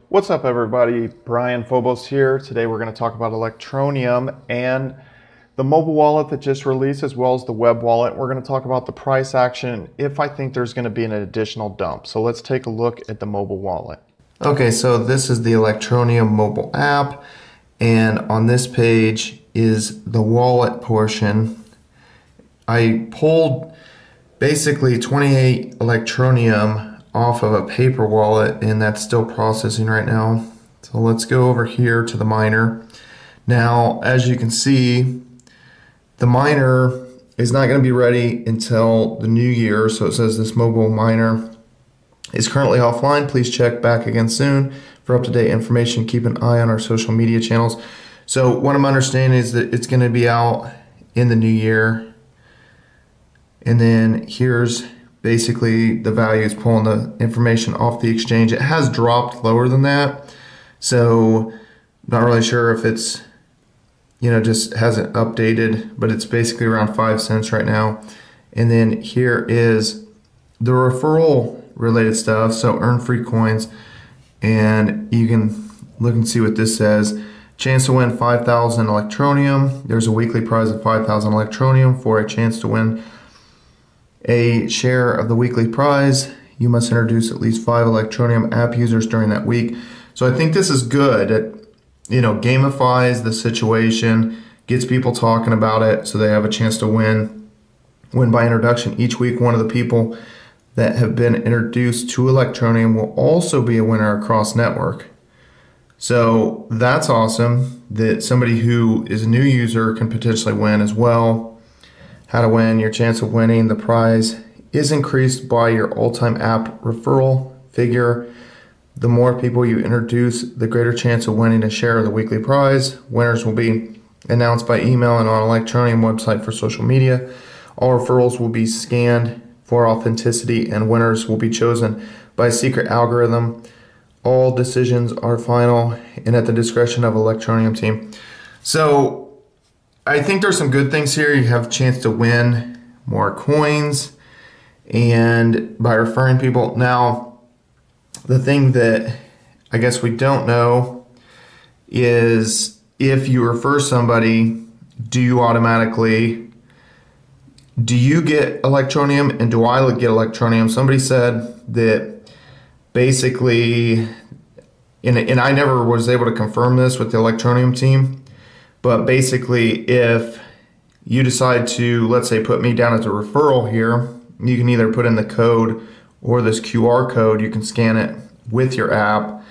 What's up, everybody? Brian Phobos here. Today we're going to talk about Electroneum and the mobile wallet that just released, as well as the web wallet. We're going to talk about the price action if I think there's going to be an additional dump. So let's take a look at the mobile wallet. Okay, so this is the Electroneum mobile app, and on this page is the wallet portion. I pulled basically 28 Electroneum off of a paper wallet, and that's still processing right now. So let's go over here to the miner. Now, as you can see, the miner is not going to be ready until the new year. So it says this mobile miner is currently offline. Please check back again soon for up-to-date information. Keep an eye on our social media channels. So what I'm understanding is that it's going to be out in the new year. And then here's basically the values pulling the information off the exchange. It has dropped lower than that, so not really sure if it's, just hasn't updated, but it's basically around 5 cents right now. And then here is the referral related stuff, so earn free coins, and you can look and see what this says. Chance to win 5,000 Electroneum. There's a weekly prize of 5,000 Electroneum for a chance to win a share of the weekly prize. You must introduce at least 5 Electroneum app users during that week. So I think this is good. It, gamifies the situation, gets people talking about it so they have a chance to win. Win by introduction. Each week, one of the people that have been introduced to Electroneum will also be a winner across network. So that's awesome that somebody who is a new user can potentially win as well. How to win. Your chance of winning the prize is increased by your all-time app referral figure. The more people you introduce, the greater chance of winning a share of the weekly prize. Winners will be announced by email and on Electroneum website for social media. All referrals will be scanned for authenticity, and winners will be chosen by a secret algorithm. All decisions are final and at the discretion of Electroneum team. So I think there's some good things here. You have a chance to win more coins and by referring people. Now, the thing that I guess we don't know is if you refer somebody, do you get Electroneum and do I get Electroneum? Somebody said that basically, and I never was able to confirm this with the Electroneum team, but basically, if you decide to, let's say, put me down as a referral here, you can either put in the code or this QR code. You can scan it with your app.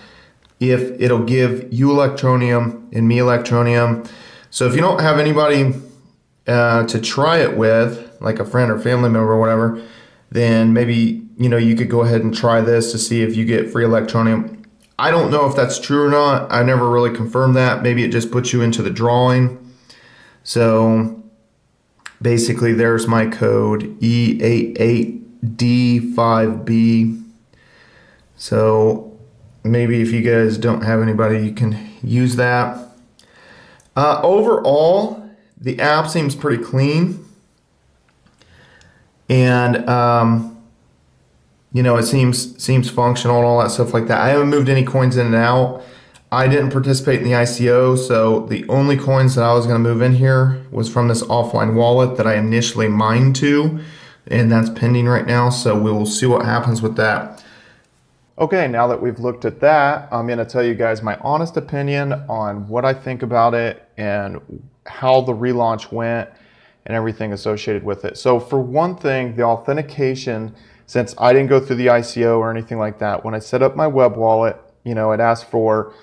If it'll give you Electroneum and me Electroneum. So if you don't have anybody to try it with, like a friend or family member or whatever, then maybe you could go ahead and try this to see if you get free Electroneum. I don't know if that's true or not. I never really confirmed that. Maybe it just puts you into the drawing. So basically there's my code E88D5B. So maybe if you guys don't have anybody, you can use that. Overall, the app seems pretty clean. And it seems functional and all that stuff like that. I haven't moved any coins in and out. I didn't participate in the ICO, so the only coins that I was going to move in here was from this offline wallet that I initially mined to, and that's pending right now, so we will see what happens with that. Okay, now that we've looked at that, I'm going to tell you guys my honest opinion on what I think about it and how the relaunch went and everything associated with it. So for one thing, the authentication, since I didn't go through the ICO or anything like that, when I set up my web wallet, it asked for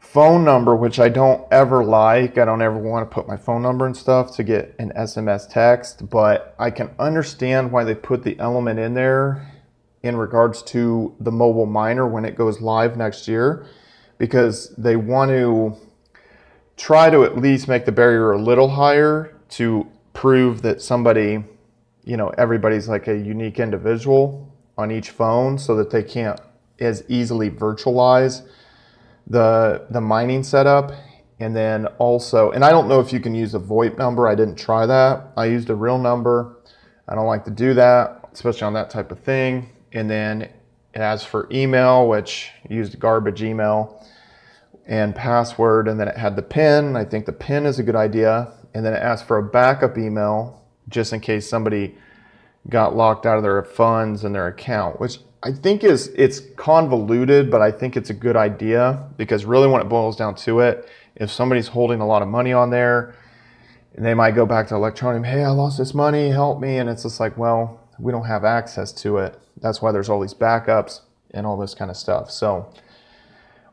phone number, which I don't ever like. I don't ever want to put my phone number and stuff to get an SMS text, but I can understand why they put the element in there in regards to the mobile miner when it goes live next year, because they want to try to at least make the barrier a little higher to prove that somebody, everybody's like a unique individual on each phone, so that they can't as easily virtualize the mining setup. And then also, and I don't know if you can use a VoIP number. I didn't try that. I used a real number. I don't like to do that, especially on that type of thing. And then It asks for email, which used garbage email, and password, and then it had the PIN. I think the PIN is a good idea. And then it asked for a backup email just in case somebody got locked out of their funds and their account, which I think it's convoluted, but I think it's a good idea, because really when it boils down to it, if somebody's holding a lot of money on there, and they might go back to Electroneum, hey, I lost this money, help me. And it's just like, well, we don't have access to it. That's why there's all these backups and all this kind of stuff. So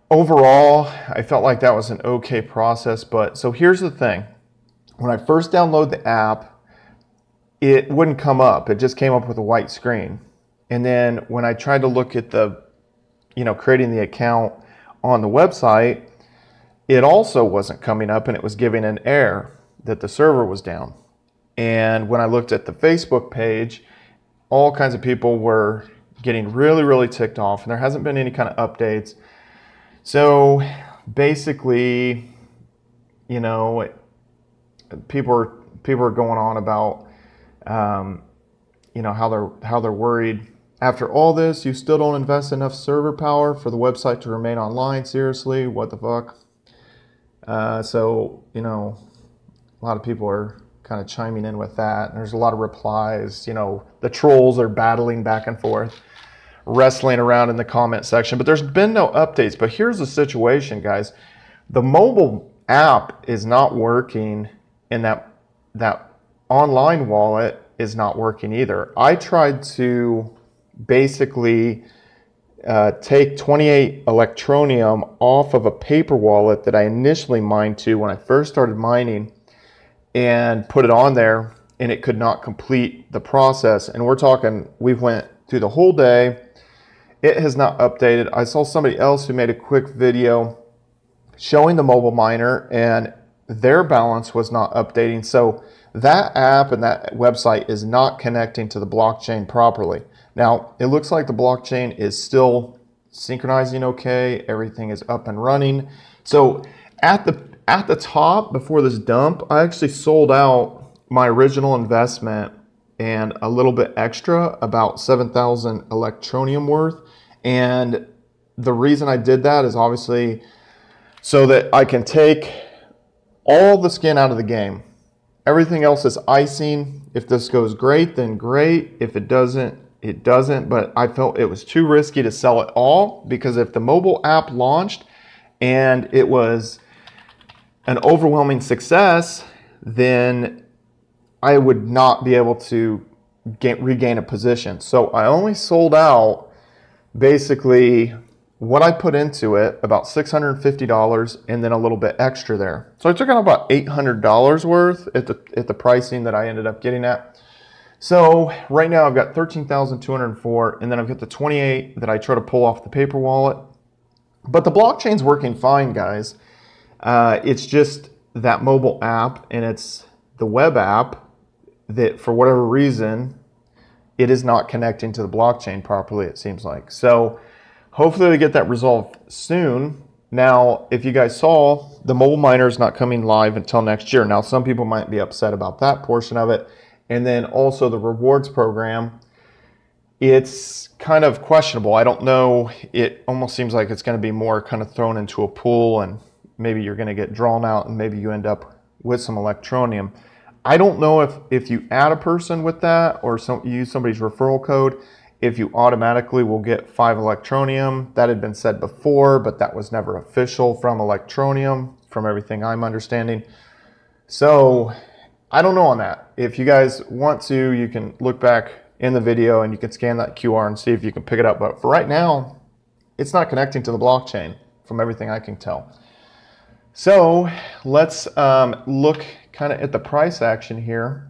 overall, I felt like that was an okay process. But so here's the thing. When I first download the app, it wouldn't come up. It just came up with a white screen. And then when I tried to look at the, creating the account on the website, it also wasn't coming up, and it was giving an error that the server was down. And when I looked at the Facebook page, all kinds of people were getting really, really ticked off, and there hasn't been any kind of updates. So basically, people are going on about, how they're worried. After all this, you still don't invest enough server power for the website to remain online. Seriously, what the fuck? So, a lot of people are kind of chiming in with that. And there's a lot of replies. The trolls are battling back and forth, wrestling around in the comment section. But there's been no updates. But here's the situation, guys. The mobile app is not working, and that online wallet is not working either. I tried to basically take 28 Electroneum off of a paper wallet that I initially mined to when I first started mining, and put it on there, and it could not complete the process. And we're talking, we went through the whole day. It has not updated. I saw somebody else who made a quick video showing the mobile miner, and their balance was not updating. So that app and that website is not connecting to the blockchain properly. Now, it looks like the blockchain is still synchronizing okay. Everything is up and running. So at the top, before this dump, I actually sold out my original investment and a little bit extra, about 7,000 Electroneum worth. And the reason I did that is obviously so that I can take all the skin out of the game. Everything else is icing. If this goes great, then great. If it doesn't, it doesn't. But I felt it was too risky to sell it all, because if the mobile app launched and it was an overwhelming success, then I would not be able to regain a position. So I only sold out basically what I put into it, about $650, and then a little bit extra there. So I took out about $800 worth at the pricing that I ended up getting at. So right now I've got 13,204, and then I've got the 28 that I try to pull off the paper wallet. But the blockchain's working fine, guys. It's just that mobile app, and it's the web app that, for whatever reason, it is not connecting to the blockchain properly, it seems like. So hopefully we get that resolved soon. Now, if you guys saw, the mobile miner is not coming live until next year. Now, some people might be upset about that portion of it. And then also the rewards program, it's kind of questionable. I don't know. It almost seems like it's going to be more kind of thrown into a pool, and maybe you're going to get drawn out, and maybe you end up with some Electroneum. I don't know if you add a person with that, or you use somebody's referral code, if you automatically will get 5 Electroneum. That had been said before, but that was never official from Electroneum, from everything I'm understanding. So I don't know on that. If you guys want to, you can look back in the video and you can scan that QR and see if you can pick it up. But for right now, it's not connecting to the blockchain from everything I can tell. So let's look kind of at the price action here.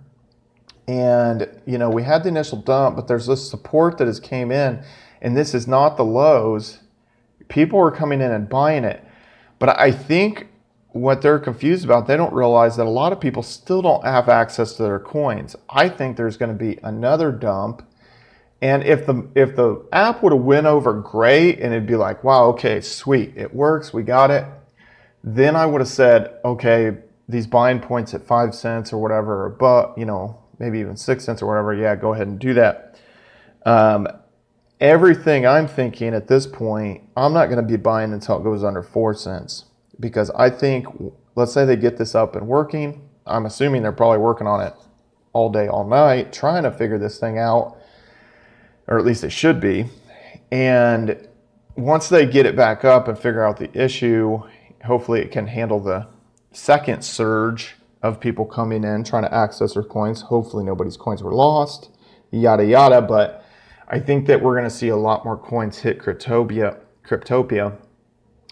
And, we had the initial dump, but there's this support that has came in, and this is not the lows. People are coming in and buying it. But I think what they're confused about, they don't realize that a lot of people still don't have access to their coins. I think there's going to be another dump. And if the app would have went over great, and it'd be like, wow, okay, sweet, it works, we got it, then I would have said, okay, these buying points at 5 cents or whatever, but maybe even 6 cents or whatever, yeah, go ahead and do that. everything I'm thinking at this point, I'm not going to be buying until it goes under 4 cents, because I think, let's say they get this up and working. I'm assuming they're probably working on it all day, all night, trying to figure this thing out, or at least it should be. And once they get it back up and figure out the issue, hopefully it can handle the second surge of people coming in trying to access their coins. Hopefully nobody's coins were lost, yada yada. But I think that we're going to see a lot more coins hit Cryptopia,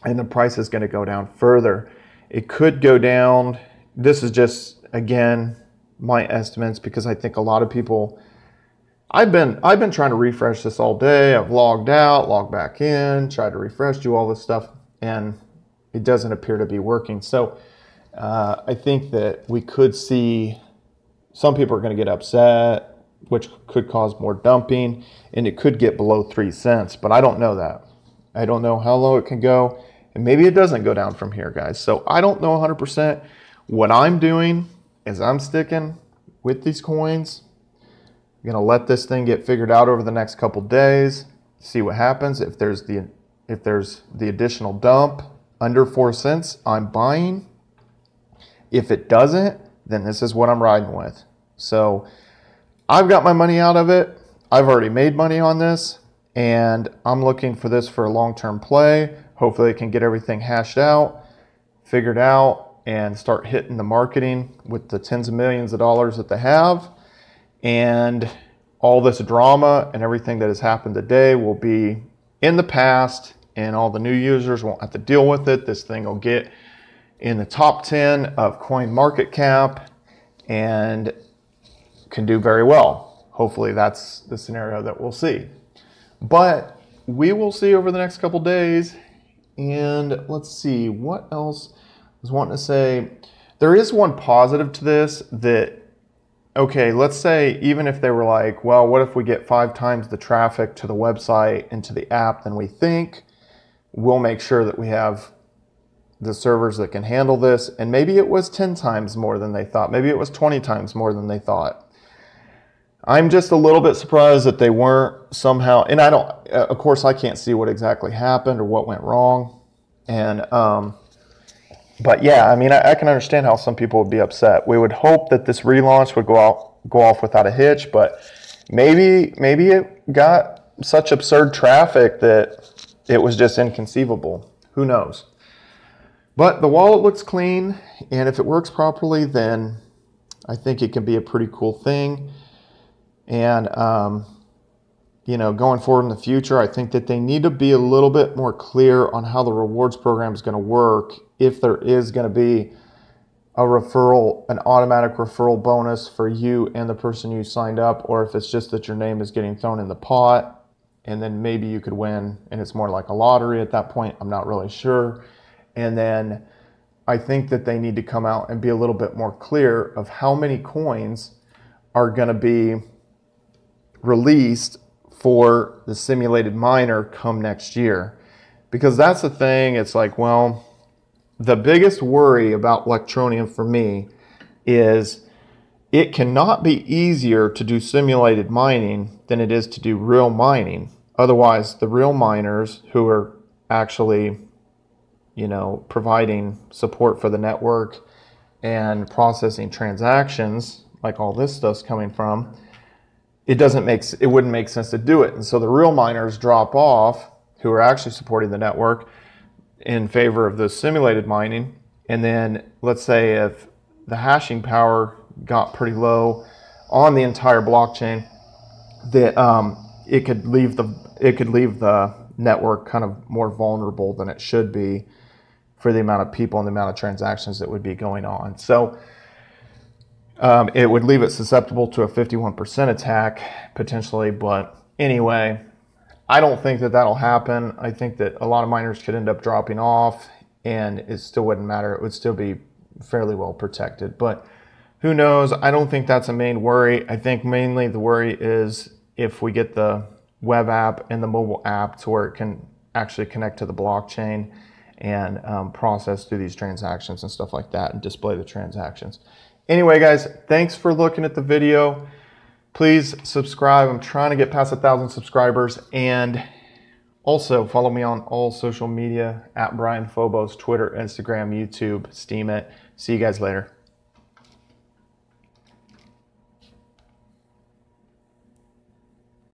and the price is going to go down further. It could go down. This is just, again, my estimates, because I think a lot of people, I've been trying to refresh this all day. I've logged out, logged back in, tried to refresh, do all this stuff, and it doesn't appear to be working. So I think that we could see some people are going to get upset, which could cause more dumping, and it could get below 3 cents, but I don't know that. I don't know how low it can go, and maybe it doesn't go down from here, guys. So I don't know 100%. What I'm doing is I'm sticking with these coins. I'm going to let this thing get figured out over the next couple days, see what happens. If there's the additional dump under 4 cents, I'm buying. If it doesn't, then this is what I'm riding with. So I've got my money out of it. I've already made money on this, and I'm looking for this for a long-term play. Hopefully it can get everything hashed out, figured out, and start hitting the marketing with the tens of millions of dollars that they have. And all this drama and everything that has happened today will be in the past, and all the new users won't have to deal with it. This thing will get in the top 10 of coin market cap and can do very well. Hopefully that's the scenario that we'll see. But we will see over the next couple days. And let's see, what else I was wanting to say. There is one positive to this, that, okay, let's say even if they were like, well, what if we get 5 times the traffic to the website and to the app than we think? We'll make sure that we have the servers that can handle this. And maybe it was 10 times more than they thought. Maybe it was 20 times more than they thought. I'm just a little bit surprised that they weren't somehow, and I don't, of course I can't see what exactly happened or what went wrong. And, but yeah, I mean, I can understand how some people would be upset. We would hope that this relaunch would go off without a hitch, but maybe it got such absurd traffic that it was just inconceivable. Who knows? But the wallet looks clean, and if it works properly, then I think it can be a pretty cool thing. And, you know, going forward in the future, I think that they need to be a little bit more clear on how the rewards program is going to work, if there is going to be a referral, an automatic referral bonus for you and the person you signed up, or if it's just that your name is getting thrown in the pot, and then maybe you could win, and it's more like a lottery at that point. I'm not really sure. And then I think that they need to come out and be a little bit more clear of how many coins are going to be released for the simulated miner come next year. Because that's the thing, it's like, well, the biggest worry about Electroneum for me is it cannot be easier to do simulated mining than it is to do real mining. Otherwise, the real miners who are actually, you know, providing support for the network and processing transactions, like all this stuff's coming from, it wouldn't make sense to do it. And so the real miners drop off, who are actually supporting the network, in favor of the simulated mining. And then let's say if the hashing power got pretty low on the entire blockchain, that it could leave the network kind of more vulnerable than it should be for the amount of people and the amount of transactions that would be going on. So it would leave it susceptible to a 51% attack potentially. But anyway, I don't think that that'll happen. I think that a lot of miners could end up dropping off, and it still wouldn't matter. It would still be fairly well protected. But who knows? I don't think that's a main worry. I think mainly the worry is if we get the web app and the mobile app to where it can actually connect to the blockchain and process through these transactions and stuff like that and display the transactions. Anyway, guys, thanks for looking at the video. Please subscribe. I'm trying to get past 1,000 subscribers. And also follow me on all social media at Brian Phobos, Twitter, Instagram, YouTube, Steam it. See you guys later.